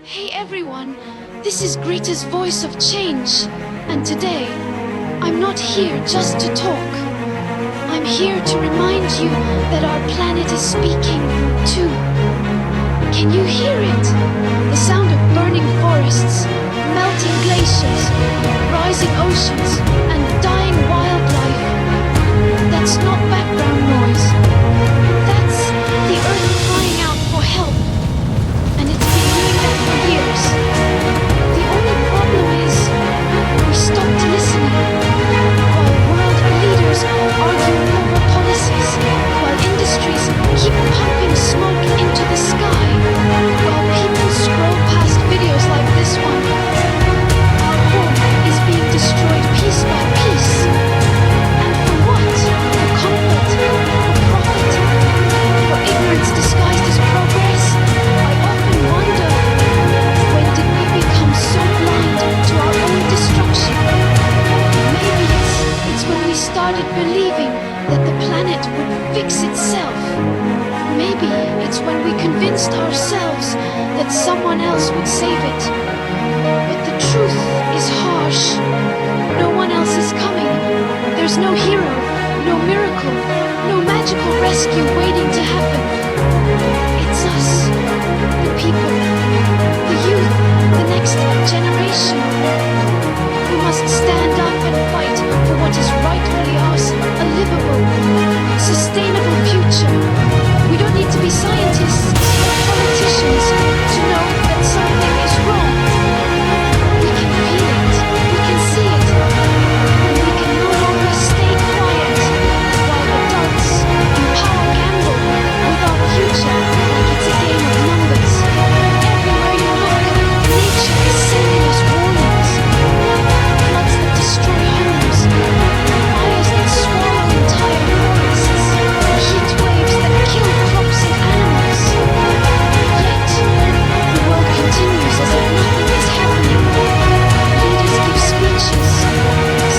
Hey everyone, this is Greta's voice of change, and today, I'm not here just to talk. I'm here to remind you that our planet is speaking too. Can you hear it? The sound of burning forests, melting glaciers, rising oceans, and dying wildlife. That's not background noise. That's the Earth crying out for help. And it's been doing that for years. The only problem is, we stopped listening. While world leaders argue over policies, while industries keep pumping smoke into the sky, while people scroll past videos like this one, our home is being destroyed piece by piece. And for what? For comfort? For profit? For ignorance disguised as progress? I often wonder, when did we become so blind to our own destruction? Maybe it's when we started believing that the planet would fix itself. Maybe it's when we convinced ourselves that someone else would save it. But the truth is harsh. No one else is coming. There's no hero, no miracle, no magical rescue waiting to happen. It's us, the people, the youth, the next generation. We must stand up and fight for what is rightfully ours, a livable, sustainable future. We don't need to be scientists or politicians to know that something is wrong. We can feel it, we can see it, and we can no longer stay quiet while adults in power gamble with our future like it's a game of numbers. Everywhere you look, nature is sending us warnings. Floods that destroy homes, fires that swallow entire forests, heat waves that kill crops and animals. Yet, the world continues as if nothing is happening. Leaders give speeches,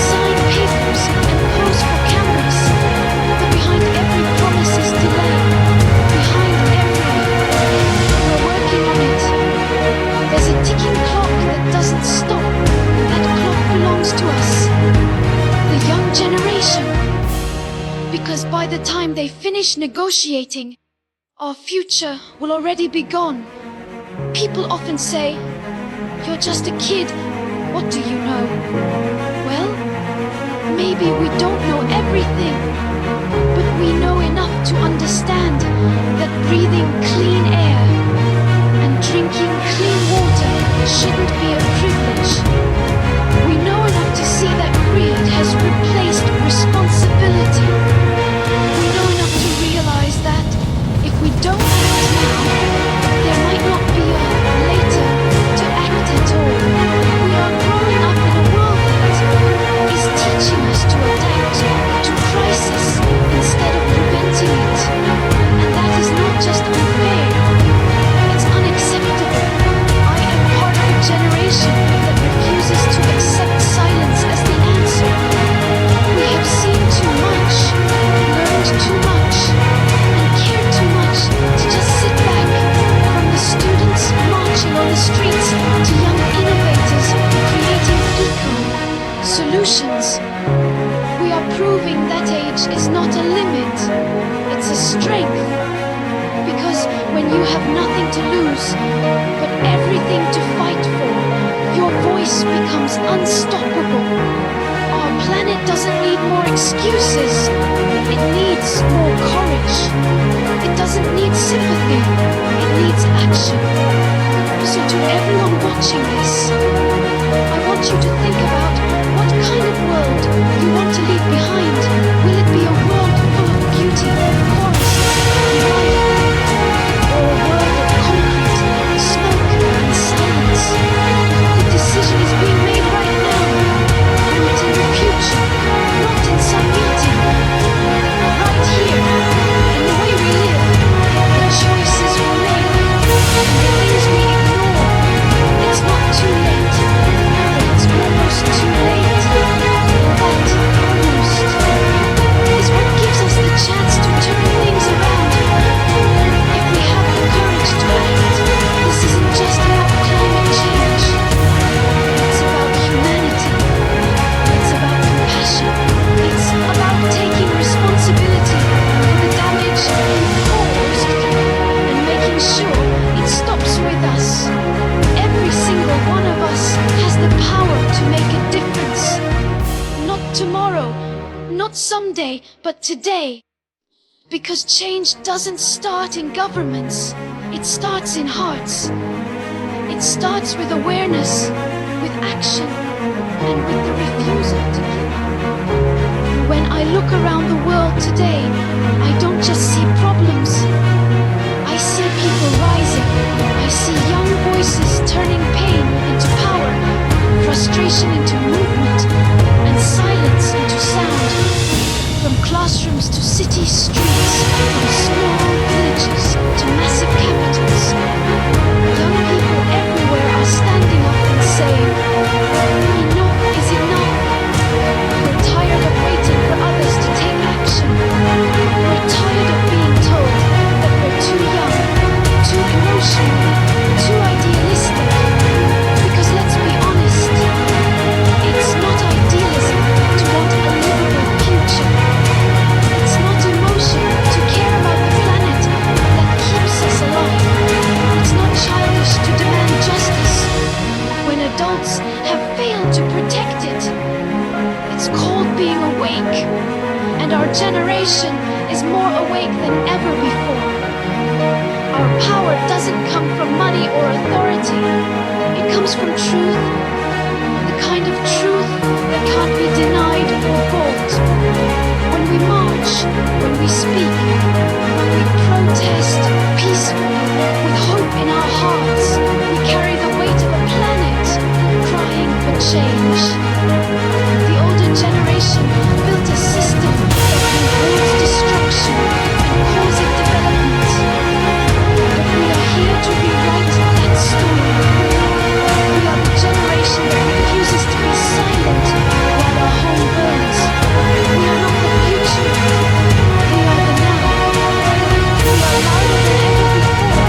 sign papers, and pose for cameras. But behind every promise is delay. Behind we're working on it. There's a ticking clock that doesn't stop. That clock belongs to us, the young generation. Because by the time they finish negotiating, our future will already be gone. People often say, "You're just a kid, what do you know?" Well, maybe we don't know everything, but we know enough to understand that breathing clean air and drinking clean water shouldn't be a privilege. We know enough to see that greed has replaced responsibility. We know enough to realize that if we don't act now, there might not be a later to act at all. We are growing up in a world that is teaching us to adapt to crisis instead of preventing it. And that is not just unfair, it's unacceptable. I am part of a generation that refuses to accept silence as the answer. We have seen too much, learned too much, and cared too much to just sit back. From the students marching on the streets to young innovators creating solutions. We are proving that age is not a limit, it's a strength. Because when you have nothing to lose, but everything to fight for, your voice becomes unstoppable. Our planet doesn't need more excuses, it needs more courage. It doesn't need sympathy, it needs action. So to everyone watching this, I want you to think about what kind of world you want to leave behind. Will it be a world full of beauty, forests, and life? Or a world of concrete, smoke, and silence? The decision is being made right now. Not in the future, not in some meeting. Right here, in the way we live, the choices we make, and the things we ignore. It's not too late, but it's almost too late. In fact, almost. Not someday, but today. Because change doesn't start in governments. It starts in hearts. It starts with awareness, with action, and with the refusal to give up. When I look around the world today, I don't just see problems. I see people rising. I see young voices turning pain into power, frustration into movement, and silence into sound. From classrooms to city streets, from small villages to massive capitals, young people everywhere are standing up and saying, enough is enough. We're tired of waiting for others to take action. We're tired of being told that we're too young, too emotional, too idealistic. Because let's be honest, it's not idealism to want a livable future. It's not emotion to care about the planet that keeps us alive. It's not childish to demand justice when adults have failed to protect it. It's called being awake, and our generation is more awake than ever before. Our power doesn't come from money or authority. It comes from truth, the kind of truth that can't be denied or bought. When we march, when we speak, when we protest peacefully, with hope in our hearts, we carry the weight of a planet crying for change. The older generation built a system that rewards destruction and calls it development. But we are here to rewrite that story. We are the generation that refuses to be silent while our home burns. We are not the future. We are the now. We are louder than ever before.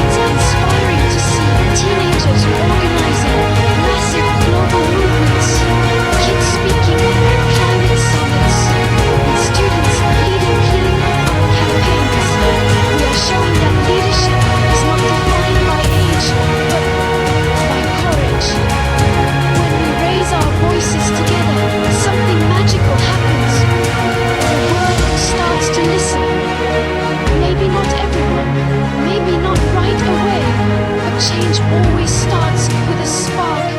It's inspiring to see teenagers organizing massive global movements, kids speaking at climate summits, and students leading clean up campaigns. We are showing that leadership is not defined by age, but by courage. When we raise our voices together, something magical happens. The world starts to listen. Maybe not everyone, maybe not right away, but change always starts with a spark.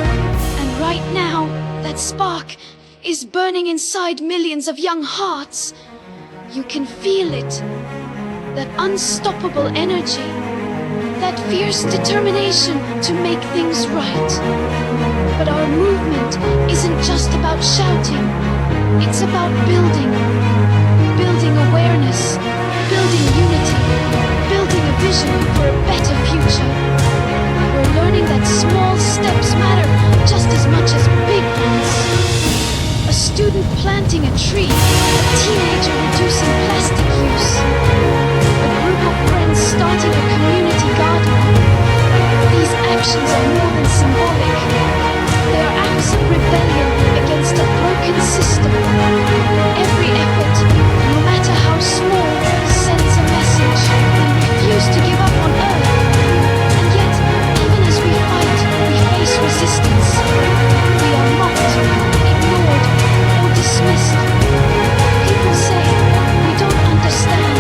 And right now, that spark is burning inside millions of young hearts. You can feel it. That unstoppable energy. That fierce determination to make things right. But our movement isn't just about shouting. It's about building. Building awareness. Building unity. Building a vision for a better future. We're learning that small steps matter just as much as big ones. A student planting a tree. A teenager reducing plastic use. A group of friends starting a community garden. These actions are more than symbolic. They are acts of rebellion against a broken system. Every effort, no matter how small, sends a message. We refuse to give up on Earth. And yet, even as we fight, we face resistance. We are mocked, ignored, or dismissed. People say we don't understand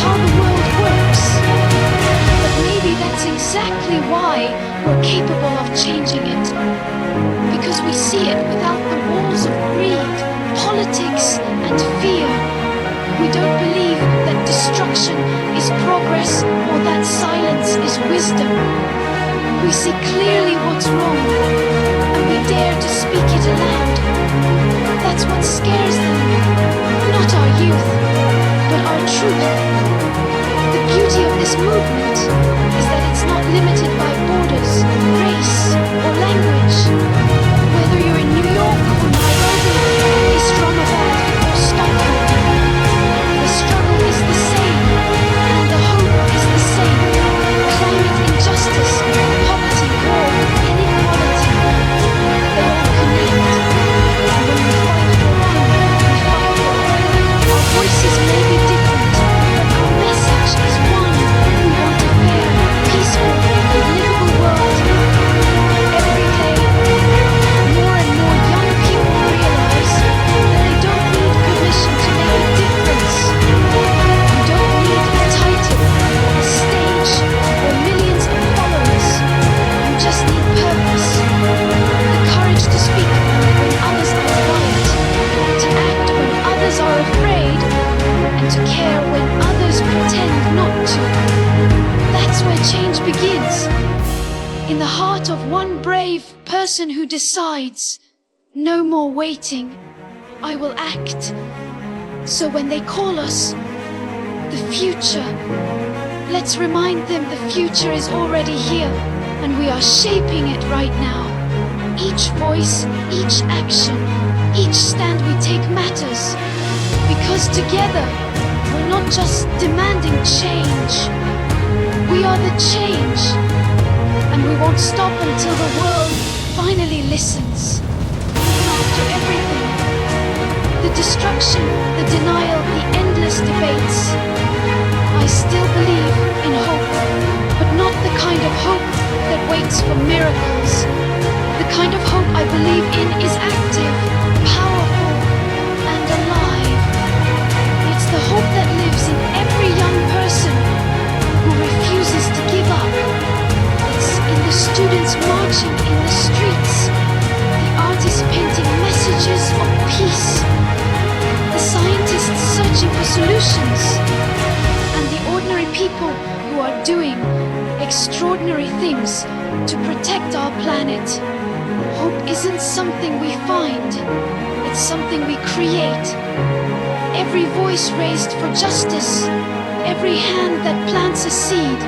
how the world works. But maybe that's exactly why we're capable of changing it. Because we see it without the walls of greed, politics, and fear. We don't believe that destruction is progress or that silence is wisdom. We see clearly what's wrong, and we dare to speak it aloud. That's what scares them. Not our youth, but our truth. The beauty of this movement is that it's not limited by borders, race, or language. Whether you're in New York or Nairobi, Islamabad or Stockholm, the struggle is the same, and the hope is the same. Climate injustice, poverty, war, inequality, they all connect. And when we fight for one, we fight for all. Our voices may be different, but our message is one. We want a fair, peaceful, and in the heart of one brave person who decides, no more waiting, I will act. So when they call us the future, let's remind them the future is already here, and we are shaping it right now. Each voice, each action, each stand we take matters, because together we're not just demanding change, we are the change, and we won't stop until the world finally listens. After everything, the destruction, the denial, the endless debates, I still believe in hope, but not the kind of hope that waits for miracles. The kind of hope I believe in is active, powerful, and alive. It's the hope that lives in every young person who refuses to give up. It's in the students marching in the streets, the artists painting messages of peace, the scientists searching for solutions, and the ordinary people who are doing extraordinary things to protect our planet. Hope isn't something we find, it's something we create. Every voice raised for justice, every hand that plants a seed,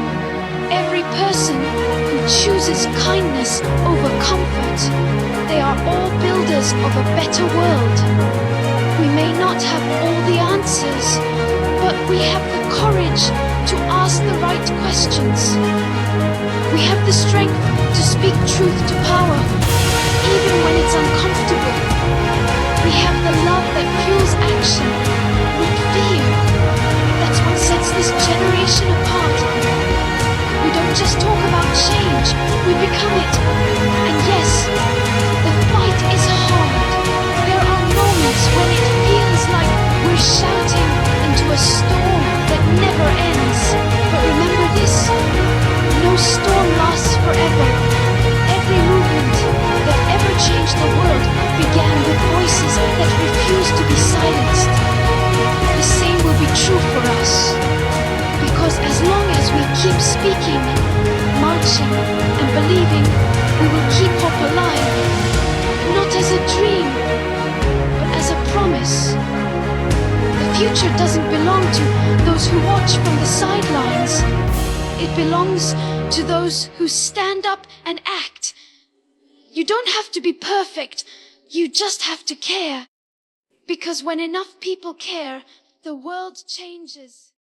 every person who chooses kindness over comfort, they are all builders of a better world. We may not have all the answers, but we have the courage to ask the right questions. We have the strength to speak truth to power, even when it's uncomfortable. We have the love that fuels action, not fear. That's what sets this generation apart. We don't just talk about change, we become it. And yes, the fight is hard. There are moments when it feels like we're shouting into a storm that never ends. But remember this, no storm lasts forever. Every movement that ever changed the world began with voices that refused to be silenced. The same will be true for us. Because as long as we keep speaking, marching, and believing, we will keep hope alive. Not as a dream, but as a promise. The future doesn't belong to those who watch from the sidelines. It belongs to those who stand up and act. You don't have to be perfect, you just have to care. Because when enough people care, the world changes.